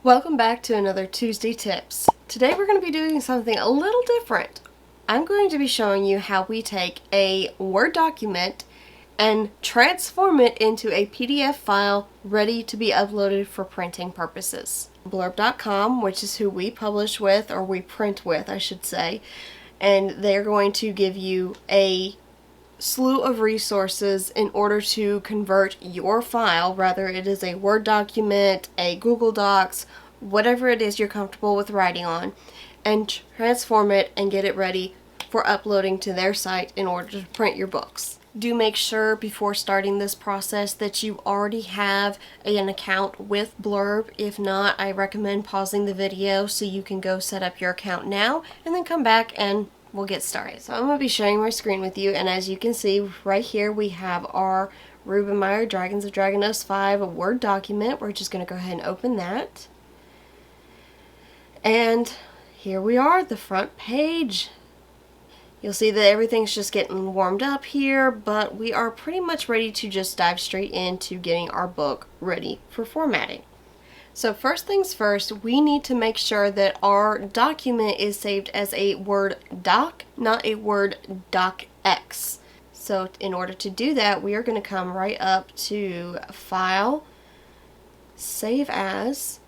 Welcome back to another Tuesday Tips. Today we're going to be doing something a little different. I'm going to be showing you how we take a Word document and transform it into a PDF file ready to be uploaded for printing purposes. Blurb.com, which is who we publish with, or we print with, I should say, and they're going to give you a slew of resources in order to convert your file, whether it is a Word document, a Google Docs, whatever it is you're comfortable with writing on, and transform it and get it ready for uploading to their site in order to print your books. Do make sure before starting this process that you already have an account with Blurb. If not, I recommend pausing the video so you can go set up your account now and then come back and we'll get started. So I'm going to be sharing my screen with you, and as you can see right here we have our Ruben Meyer Dragons of Dragonos 5 Word document. We're just going to go ahead and open that. And here we are, the front page. You'll see that everything's just getting warmed up here, but we are pretty much ready to just dive straight into getting our book ready for formatting. So first things first, we need to make sure that our document is saved as a Word doc, not a Word docx. So in order to do that, we are going to come right up to File, Save As,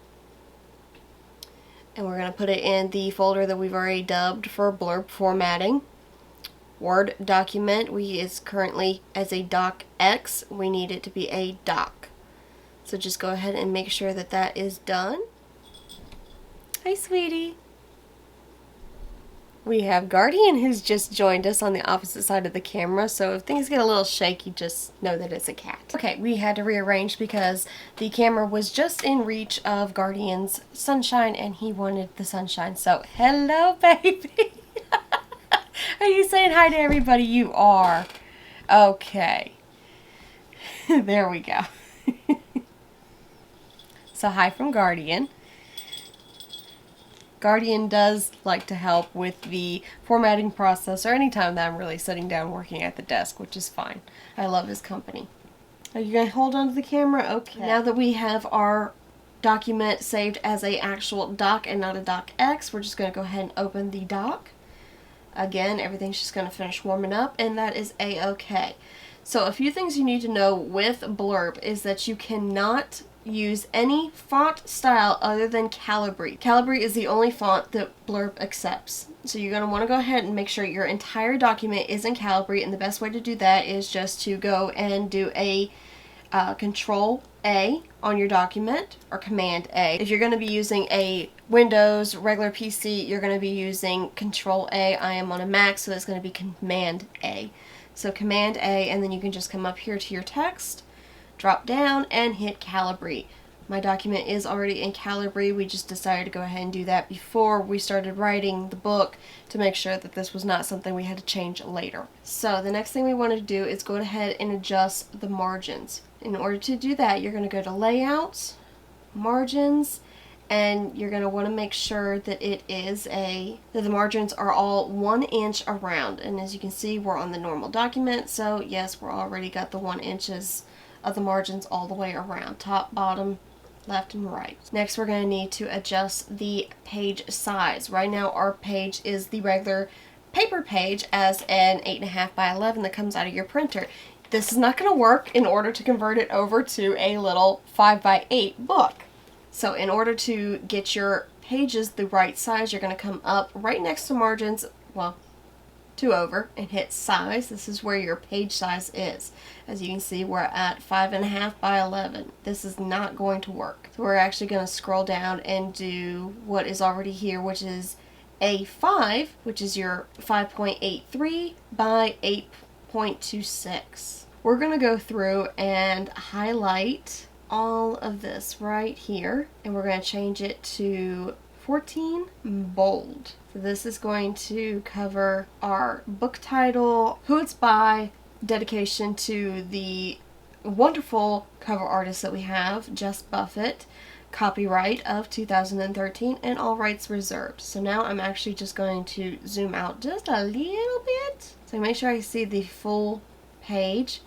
and we're going to put it in the folder that we've already dubbed for Blurb formatting. Word document is currently as a docx. We need it to be a doc. So just go ahead and make sure that that is done. Hi, sweetie. We have Guardian who's just joined us on the opposite side of the camera, so if things get a little shaky, just know that it's a cat. Okay, we had to rearrange because the camera was just in reach of Guardian's sunshine and he wanted the sunshine. So, hello, baby. Are you saying hi to everybody? You are. Okay. There we go. So hi from Guardian. Guardian does like to help with the formatting process or anytime that I'm really sitting down working at the desk, which is fine. I love his company. Are you going to hold on to the camera? Okay. Now that we have our document saved as a actual doc and not a docx, we're just going to go ahead and open the doc. Again, everything's just going to finish warming up, and that is a-okay. So a few things you need to know with Blurb is that you cannot use any font style other than Calibri. Calibri is the only font that Blurb accepts. So you're going to want to go ahead and make sure your entire document is in Calibri, and the best way to do that is just to go and do a Control A on your document, or Command A. If you're going to be using a Windows regular PC, you're going to be using Control A. I am on a Mac, so that's going to be Command A. So Command A, and then you can just come up here to your text, drop down, and hit Calibri. My document is already in Calibri. We just decided to go ahead and do that before we started writing the book to make sure that this was not something we had to change later. So the next thing we want to do is go ahead and adjust the margins. In order to do that, you're going to go to Layouts, Margins, and you're going to want to make sure that that the margins are all 1 inch around. And as you can see, we're on the normal document, so yes, we're already got the 1 inches of the margins all the way around, top, bottom, left, and right. Next, we're going to need to adjust the page size. Right now, our page is the regular paper page as an 8.5 by 11 that comes out of your printer. This is not going to work in order to convert it over to a little 5 by 8 book. So in order to get your pages the right size, you're going to come up right next to margins, well, 2 over, and hit size. This is where your page size is. As you can see, we're at 5.5 by 11. This is not going to work. So we're actually going to scroll down and do what is already here, which is A5, which is your 5.83 by 8.26. We're going to go through and highlight all of this right here, and we're going to change it to 14 bold. So this is going to cover our book title, who it's by, dedication to the wonderful cover artist that we have, Jess Buffett, copyright of 2013, and all rights reserved. So now I'm actually just going to zoom out just a little bit so make sure I see the full page,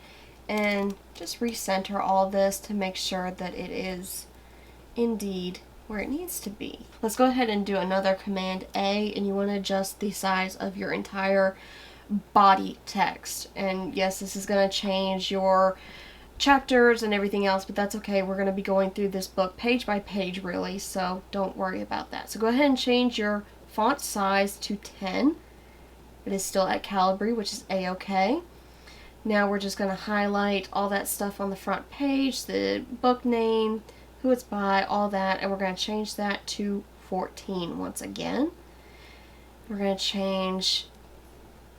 and just recenter all this to make sure that it is indeed where it needs to be. Let's go ahead and do another Command A, and you want to adjust the size of your entire body text. And yes, this is going to change your chapters and everything else, but that's okay. We're going to be going through this book page by page really, so don't worry about that. So go ahead and change your font size to 10. It is still at Calibri, which is a-okay. Now we're just going to highlight all that stuff on the front page, the book name, who it's by, all that, and we're going to change that to 14 once again. We're going to change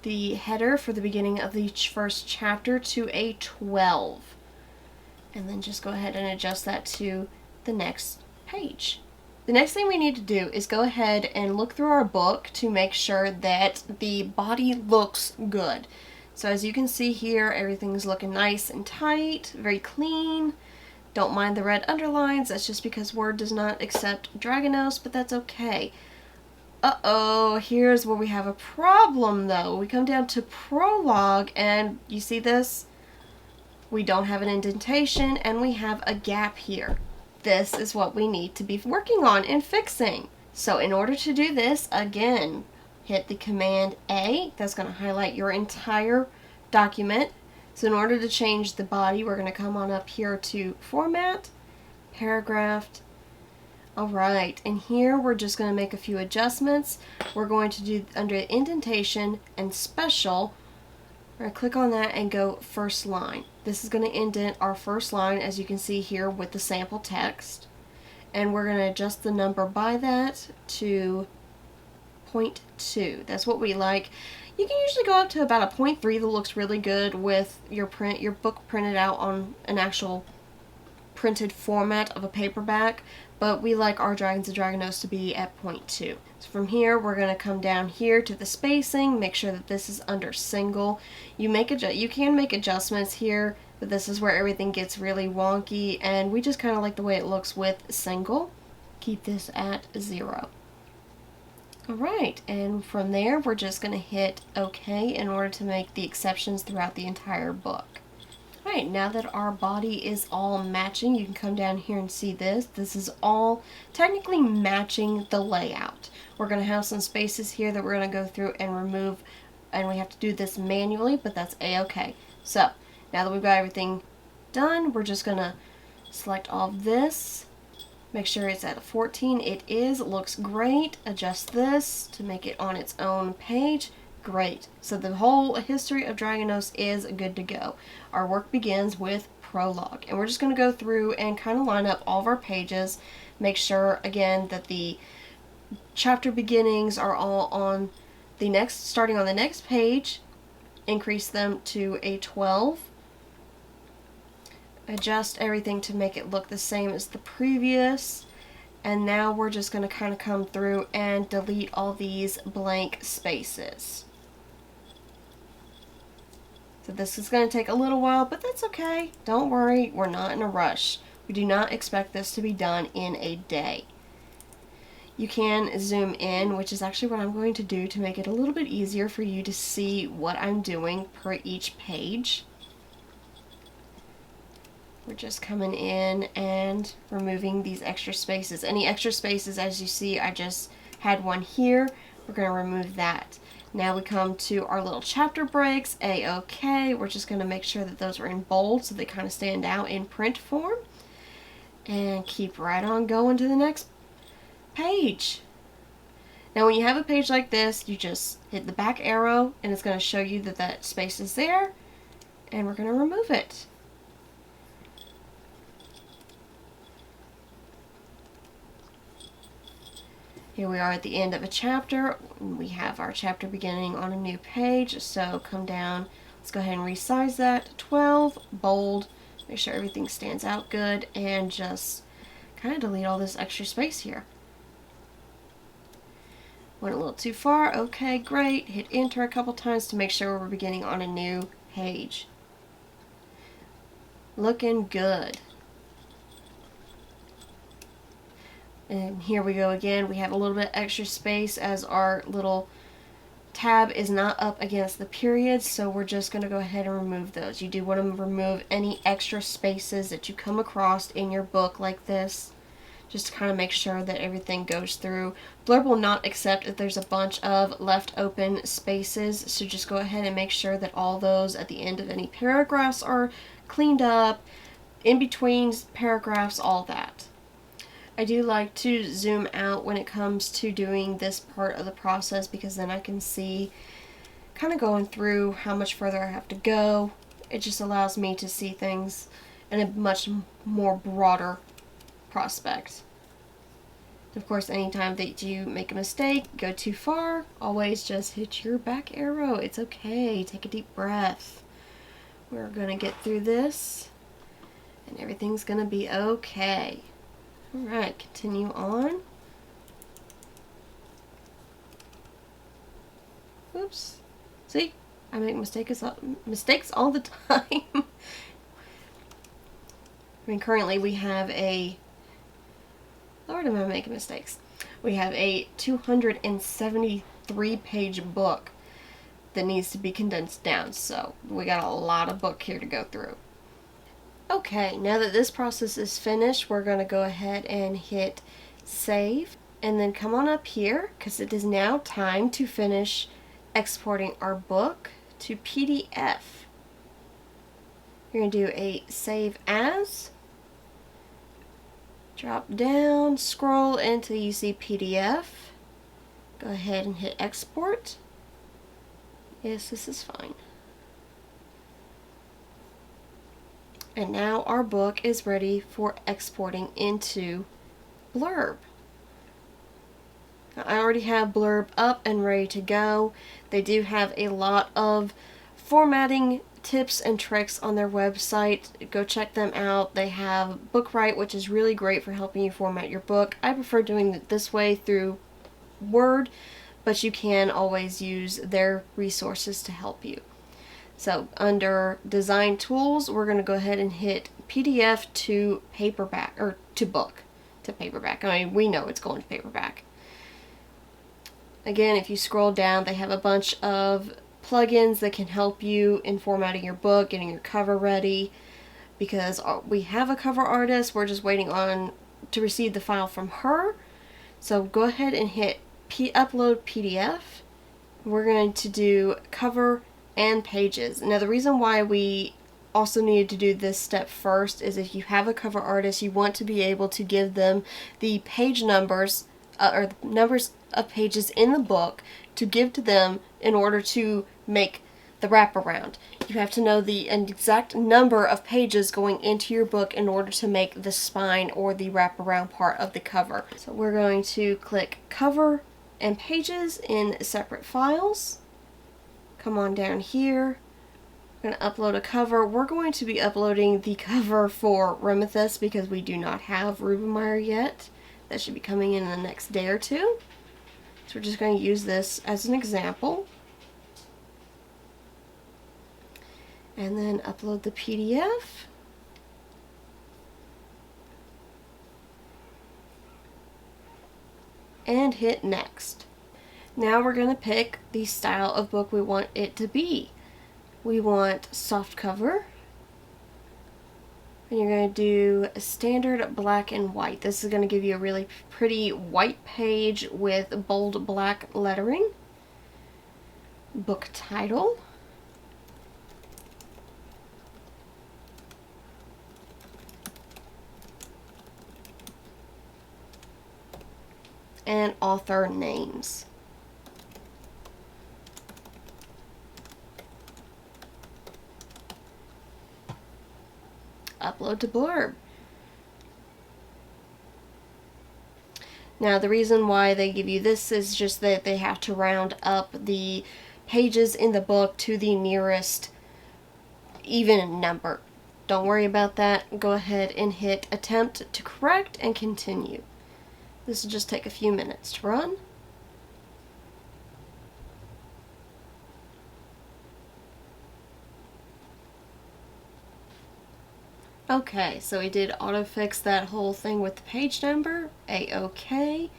the header for the beginning of each first chapter to a 12. And then just go ahead and adjust that to the next page. The next thing we need to do is go ahead and look through our book to make sure that the body looks good. So as you can see here, everything's looking nice and tight, very clean. Don't mind the red underlines, that's just because Word does not accept Dragonose, but that's okay. Uh-oh, here's where we have a problem though. We come down to prologue and you see this? We don't have an indentation and we have a gap here. This is what we need to be working on and fixing. So in order to do this, again, hit the Command A. That's going to highlight your entire document. So in order to change the body, we're going to come on up here to Format, Paragraph. Alright, and here we're just going to make a few adjustments. We're going to do under Indentation and Special. We're going to click on that and go first line. This is going to indent our first line, as you can see here with the sample text. And we're going to adjust the number by that to 0.2. That's what we like. You can usually go up to about a 0.3 that looks really good with your book printed out on an actual printed format of a paperback, but we like our Dragons and Dragonose to be at 0.2. So from here, we're going to come down here to the spacing, make sure that this is under single. You can make adjustments here, but this is where everything gets really wonky, and we just kind of like the way it looks with single. Keep this at 0. Alright, and from there, we're just going to hit OK in order to make the exceptions throughout the entire book. Alright, now that our body is all matching, you can come down here and see this. This is all technically matching the layout. We're going to have some spaces here that we're going to go through and remove, and we have to do this manually, but that's a-okay. So, now that we've got everything done, we're just going to select all of this. Make sure it's at a 14. It is. It looks great. Adjust this to make it on its own page. Great. So the whole history of Dragonose is good to go. Our work begins with prologue. And we're just going to go through and kind of line up all of our pages. Make sure, again, that the chapter beginnings are all on the starting on the next page. Increase them to a 12. Adjust everything to make it look the same as the previous, and now we're just going to kind of come through and delete all these blank spaces. So this is going to take a little while, but that's okay. Don't worry, we're not in a rush. We do not expect this to be done in a day. You can zoom in, which is actually what I'm going to do to make it a little bit easier for you to see what I'm doing per each page. We're just coming in and removing these extra spaces. Any extra spaces, as you see, I just had one here. We're going to remove that. Now we come to our little chapter breaks. A-okay. We're just going to make sure that those are in bold so they kind of stand out in print form. And keep right on going to the next page. Now when you have a page like this, you just hit the back arrow and it's going to show you that that space is there. And we're going to remove it. Here we are at the end of a chapter. We have our chapter beginning on a new page, so come down. Let's go ahead and resize that to 12, bold, make sure everything stands out good, and just kind of delete all this extra space here. Went a little too far. Okay, great. Hit enter a couple times to make sure we're beginning on a new page. Looking good. And here we go again. We have a little bit extra space as our little tab is not up against the periods, so we're just going to go ahead and remove those. You do want to remove any extra spaces that you come across in your book like this. just to kind of make sure that everything goes through. Blurb will not accept if there's a bunch of left open spaces, so just go ahead and make sure that all those at the end of any paragraphs are cleaned up, in between paragraphs, all that. I do like to zoom out when it comes to doing this part of the process, because then I can see kind of going through how much further I have to go. It just allows me to see things in a much more broader prospect. Of course, anytime that you make a mistake, go too far, always just hit your back arrow. It's okay. Take a deep breath. We're gonna get through this and everything's gonna be okay. Alright, continue on. Oops. See? I make mistakes all the time. I mean, currently we have a... Lord, am I making mistakes? We have a 273 page book that needs to be condensed down, so we got a lot of book here to go through. Okay, now that this process is finished, we're going to go ahead and hit save, and then come on up here, because it is now time to finish exporting our book to PDF. You're going to do a save as, drop down, scroll until you see PDF, go ahead and hit export. Yes, this is fine. And now our book is ready for exporting into Blurb. I already have Blurb up and ready to go. They do have a lot of formatting tips and tricks on their website. Go check them out. They have BookWrite, which is really great for helping you format your book. I prefer doing it this way through Word, but you can always use their resources to help you. So under design tools, we're going to go ahead and hit PDF to paperback, or to book to paperback. I mean, we know it's going to paperback. Again, if you scroll down, they have a bunch of plugins that can help you in formatting your book, getting your cover ready. Because we have a cover artist, we're just waiting on to receive the file from her. So go ahead and hit upload PDF. We're going to do cover and pages. Now the reason why we also needed to do this step first is if you have a cover artist, you want to be able to give them the page numbers or the numbers of pages in the book to give to them in order to make the wraparound. You have to know the exact number of pages going into your book in order to make the spine or the wraparound part of the cover. So we're going to click cover and pages in separate files. Come on down here. We're going to upload a cover. We're going to be uploading the cover for Remethus because we do not have Rubenmeyer yet. That should be coming in the next day or two. So we're just going to use this as an example. And then upload the PDF. And hit next. Now we're going to pick the style of book we want it to be. We want soft cover. And you're going to do a standard black and white. This is going to give you a really pretty white page with bold black lettering. Book title. And author names. Upload to Blurb. Now the reason why they give you this is just that they have to round up the pages in the book to the nearest even number. Don't worry about that. Go ahead and hit attempt to correct and continue. This will just take a few minutes to run. Okay, so we did autofix that whole thing with the page number, A-OK.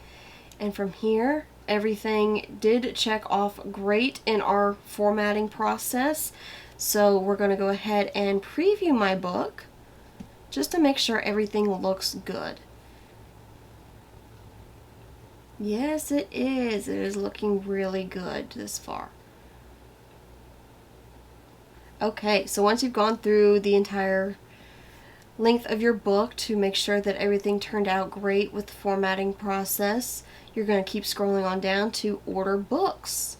And from here, everything did check off great in our formatting process. So we're going to go ahead and preview my book just to make sure everything looks good. Yes, it is. It is looking really good this far. Okay, so once you've gone through the entire length of your book to make sure that everything turned out great with the formatting process, you're going to keep scrolling on down to order books.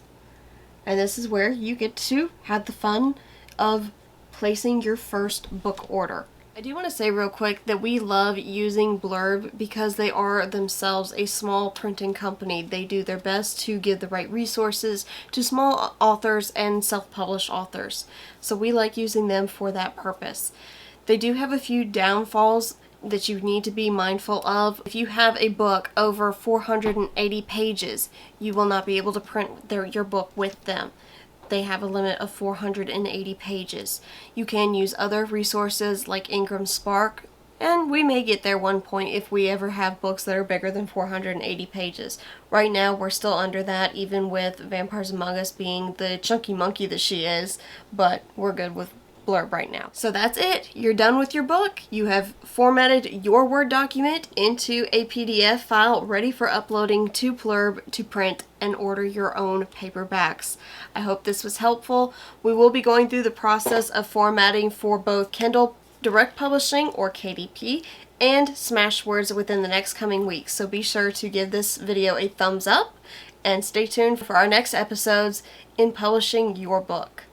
And this is where you get to have the fun of placing your first book order. I do want to say real quick that we love using Blurb because they are themselves a small printing company. They do their best to give the right resources to small authors and self-published authors. So we like using them for that purpose. They do have a few downfalls that you need to be mindful of. If you have a book over 480 pages, you will not be able to print your book with them. They have a limit of 480 pages. You can use other resources like Ingram Spark, and we may get there one point if we ever have books that are bigger than 480 pages. Right now we're still under that, even with Vampires Among Us being the chunky monkey that she is, but we're good with Blurb right now. So that's it. You're done with your book. You have formatted your Word document into a PDF file ready for uploading to Blurb to print and order your own paperbacks. I hope this was helpful. We will be going through the process of formatting for both Kindle Direct Publishing, or KDP, and Smashwords within the next coming weeks. So be sure to give this video a thumbs up and stay tuned for our next episodes in publishing your book.